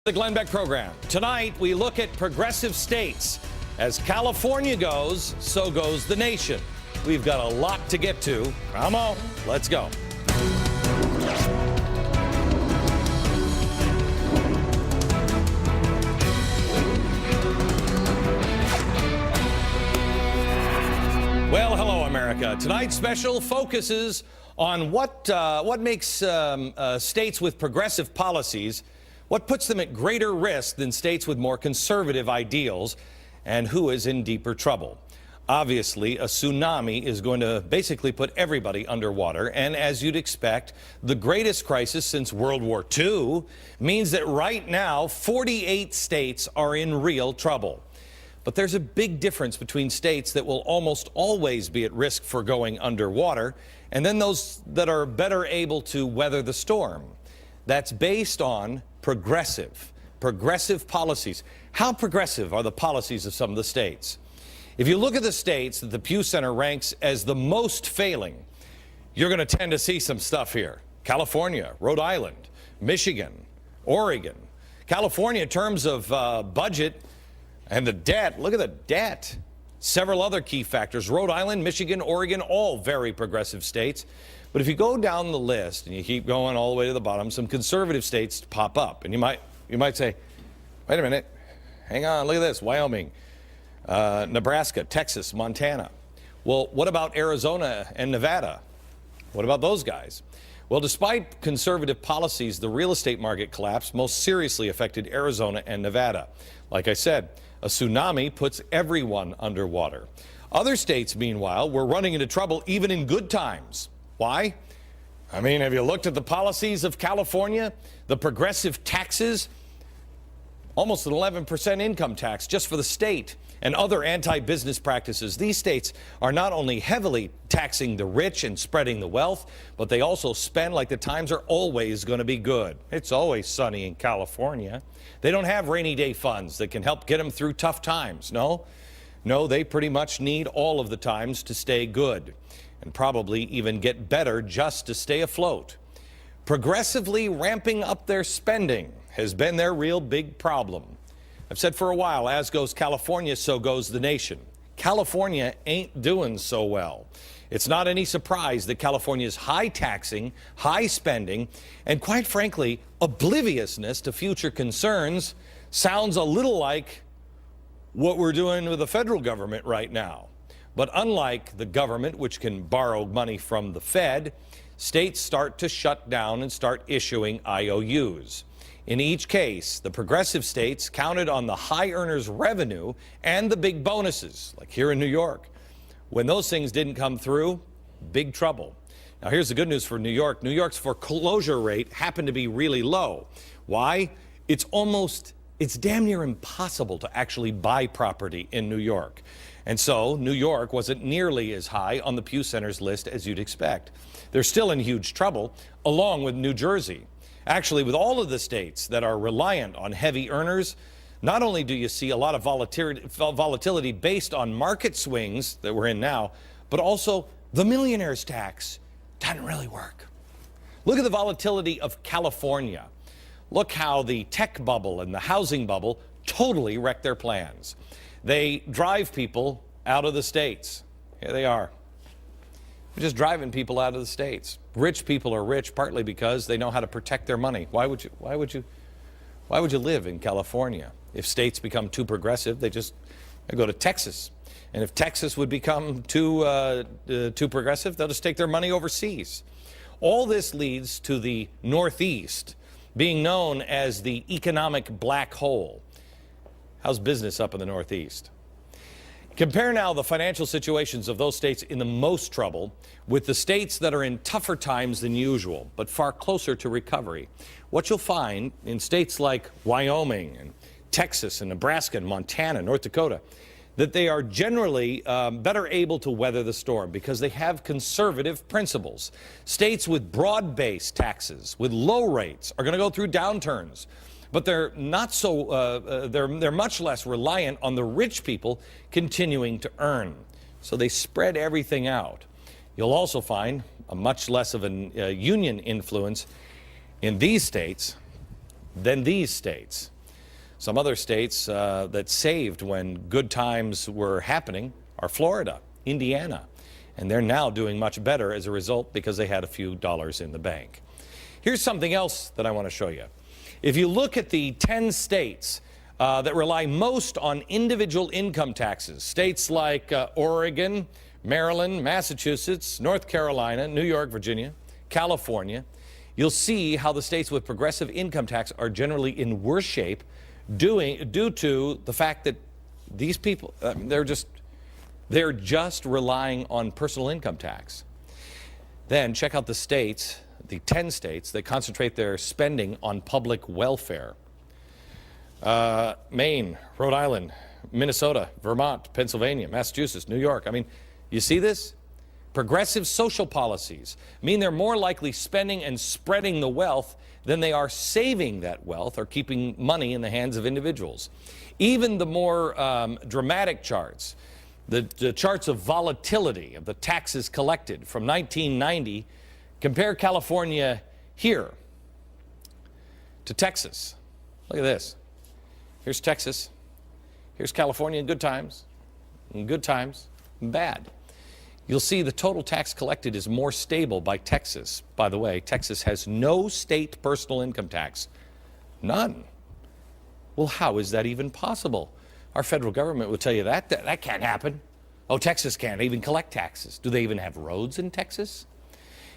The Glenn Beck program. Tonight, we look at progressive states. As California goes, so goes the nation. We've got a lot to get to. Come on, let's go. Well, hello, America. Tonight's special focuses on what makes states with progressive policies, what puts them at greater risk than states with more conservative ideals, and who is in deeper trouble. Obviously, a tsunami is going to basically put everybody underwater, and as you'd expect, the greatest crisis since World War II means that right now, 48 states are in real trouble. But there's a big difference between states that will almost always be at risk for going underwater, and then those that are better able to weather the storm. That's based on progressive policies. How progressive are the policies of some of the states? If you look at the states that the Pew Center ranks as the most failing, you're going to tend to see some stuff here. California, Rhode Island, Michigan, Oregon. California, in terms of budget and the debt, look at the debt. Several other key factors. Rhode Island, Michigan, Oregon, all very progressive states. But if you go down the list and you keep going all the way to the bottom, some conservative states pop up. And you might say, wait a minute, hang on, look at this, Wyoming, Nebraska, Texas, Montana. Well, what about Arizona and Nevada? What about those guys? Well, despite conservative policies, the real estate market collapse most seriously affected Arizona and Nevada. Like I said, a tsunami puts everyone underwater. Other states, meanwhile, were running into trouble even in good times. Why? I mean, have you looked at the policies of California? The progressive taxes, almost an 11% income tax just for the state, and other anti-business practices. These states are not only heavily taxing the rich and spreading the wealth, but they also spend like the times are always going to be good. It's always sunny in California. They don't have rainy day funds that can help get them through tough times. No, they pretty much need all of the times to stay good, and probably even get better just to stay afloat. Progressively ramping up their spending has been their real big problem. I've said for a while, as goes California, so goes the nation. California ain't doing so well. It's not any surprise that California's high taxing, high spending, and quite frankly, obliviousness to future concerns sounds a little like what we're doing with the federal government right now. But unlike the government, which can borrow money from the Fed, states start to shut down and start issuing IOUs. In each case, the progressive states counted on the high earners' revenue and the big bonuses, like here in New York. When those things didn't come through, big trouble. Now, here's the good news for New York. New York's foreclosure rate happened to be really low. Why? It's damn near impossible to actually buy property in New York. And so New York wasn't nearly as high on the Pew Center's list as you'd expect. They're still in huge trouble, along with New Jersey. Actually, with all of the states that are reliant on heavy earners, not only do you see a lot of volatility based on market swings that we're in now, but also the millionaire's tax doesn't really work. Look at the volatility of California. Look how the tech bubble and the housing bubble totally wrecked their plans. They drive people out of the states. Here they are. They're just driving people out of the states. Rich people are rich partly because they know how to protect their money. Why would you live in California? If states become too progressive, they go to Texas. And if Texas would become too progressive, they'll just take their money overseas. All this leads to the Northeast being known as the economic black hole. How's business up in the Northeast? Compare now the financial situations of those states in the most trouble with the states that are in tougher times than usual, but far closer to recovery. What you'll find in states like Wyoming and Texas and Nebraska and Montana, North Dakota, that they are generally better able to weather the storm because they have conservative principles. States with broad-based taxes, with low rates, are going to go through downturns. But they're not so, they're much less reliant on the rich people continuing to earn. So they spread everything out. You'll also find a much less of a union influence in these states than these states. Some other states that saved when good times were happening are Florida, Indiana, and they're now doing much better as a result because they had a few dollars in the bank. Here's something else that I want to show you. If you look at the 10 states that rely most on individual income taxes, states like Oregon, Maryland, Massachusetts, North Carolina, New York, Virginia, California, you'll see how the states with progressive income tax are generally in worse shape due to the fact that these people, they're just relying on personal income tax. Then check out the states, the 10 states that concentrate their spending on public welfare. Maine, Rhode Island, Minnesota, Vermont, Pennsylvania, Massachusetts, New York. I mean, you see this? Progressive social policies mean they're more likely spending and spreading the wealth than they are saving that wealth or keeping money in the hands of individuals. Even the more dramatic charts, the charts of volatility of the taxes collected from 1990, compare California here to Texas. Look at this. Here's Texas. Here's California in good times, bad. You'll see the total tax collected is more stable by Texas. By the way, Texas has no state personal income tax. None. Well, how is that even possible? Our federal government would tell you that can't happen. Oh, Texas can't even collect taxes. Do they even have roads in Texas?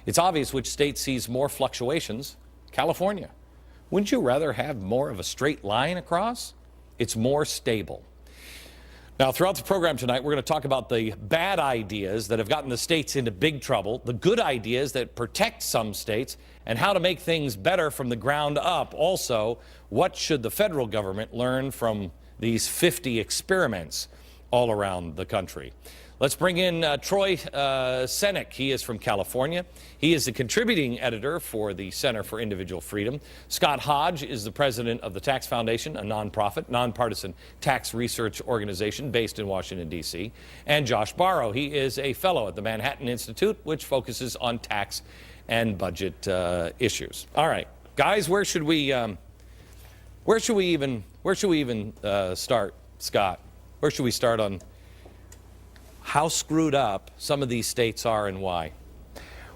It's obvious which state sees more fluctuations. California. Wouldn't you rather have more of a straight line across? It's more stable. Now, throughout the program tonight, we're going to talk about the bad ideas that have gotten the states into big trouble, the good ideas that protect some states, and how to make things better from the ground up. Also, what should the federal government learn from these 50 experiments all around the country? Let's bring in Troy Senik. He is from California. He is the contributing editor for the Center for Individual Freedom. Scott Hodge is the president of the Tax Foundation, a nonprofit, nonpartisan tax research organization based in Washington, D.C. And Josh Barro. He is a fellow at the Manhattan Institute, which focuses on tax and budget issues. All right, guys, where should we even start, Scott? Where should we start on how screwed up some of these states are and why?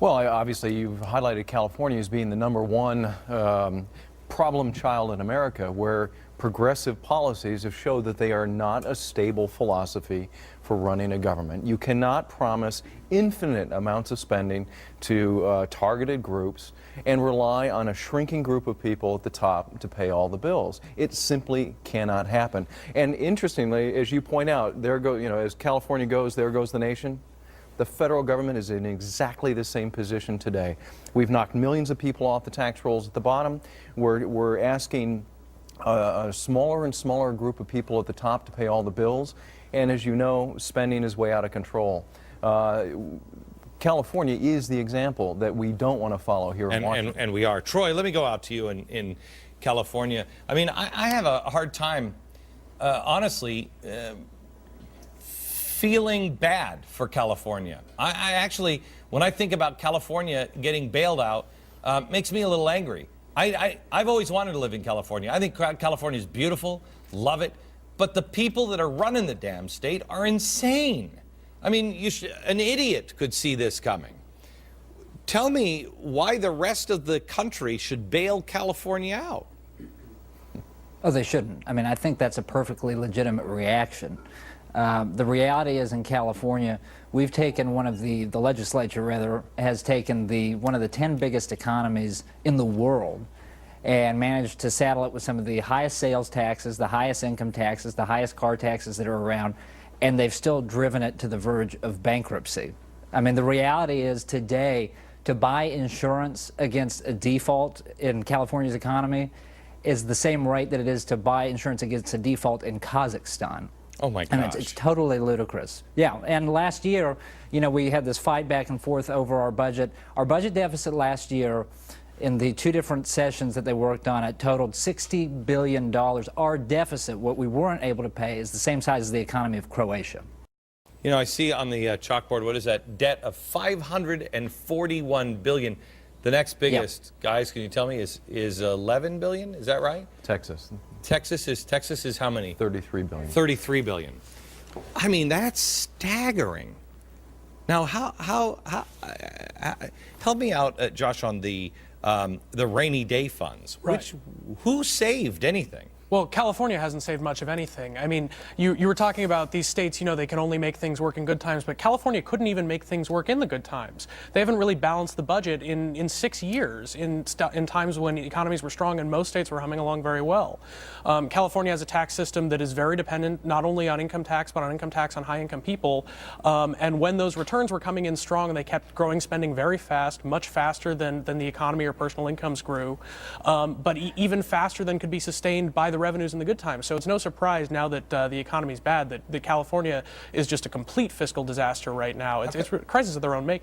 Well, obviously, you've highlighted California as being the #1 problem child in America, where progressive policies have showed that they are not a stable philosophy for running a government. You cannot promise infinite amounts of spending to targeted groups and rely on a shrinking group of people at the top to pay all the bills. It simply cannot happen. And interestingly, as you point out, as California goes, there goes the nation. The federal government is in exactly the same position today. We've knocked millions of people off the tax rolls at the bottom. We're asking a smaller and smaller group of people at the top to pay all the bills. And as you know, spending is way out of control. California is the example that we don't want to follow here in Washington. And we are. Troy, let me go out to you in California. I mean, I have a hard time, honestly, feeling bad for California. I actually, when I think about California getting bailed out, makes me a little angry. I've always wanted to live in California. I think California is beautiful, love it, but the people that are running the damn state are insane. I mean, an idiot could see this coming. Tell me why the rest of the country should bail California out. Oh, they shouldn't. I mean, I think that's a perfectly legitimate reaction. The reality is in California, we've taken the legislature rather, has taken one of the 10 biggest economies in the world and managed to saddle it with some of the highest sales taxes, the highest income taxes, the highest car taxes that are around, and they've still driven it to the verge of bankruptcy. I mean, the reality is today, to buy insurance against a default in California's economy is the same rate that it is to buy insurance against a default in Kazakhstan. Oh my gosh. And it's totally ludicrous. Yeah, and last year, we had this fight back and forth over our budget. Our budget deficit last year, in the 2 different sessions that they worked on, it totaled $60 billion. Our deficit, what we weren't able to pay, is the same size as the economy of Croatia. You know, I see on the chalkboard, what is that? Debt of $541 billion. The next biggest, guys, can you tell me, is $11 billion? Is that right? Texas. Texas is how many? 33 billion. 33 billion. I mean, that's staggering. Now, help me out, Josh, on the rainy day funds. Right. Who saved anything? Well, California hasn't saved much of anything. I mean, you were talking about these states, they can only make things work in good times, but California couldn't even make things work in the good times. They haven't really balanced the budget in 6 years, in times when economies were strong and most states were humming along very well. California has a tax system that is very dependent not only on income tax, but on income tax on high-income people. And when those returns were coming in strong and they kept growing spending very fast, much faster than the economy or personal incomes grew, but even faster than could be sustained by the revenues in the good times. So it's no surprise now that the economy is bad that California is just a complete fiscal disaster right now. It's a crisis of their own making.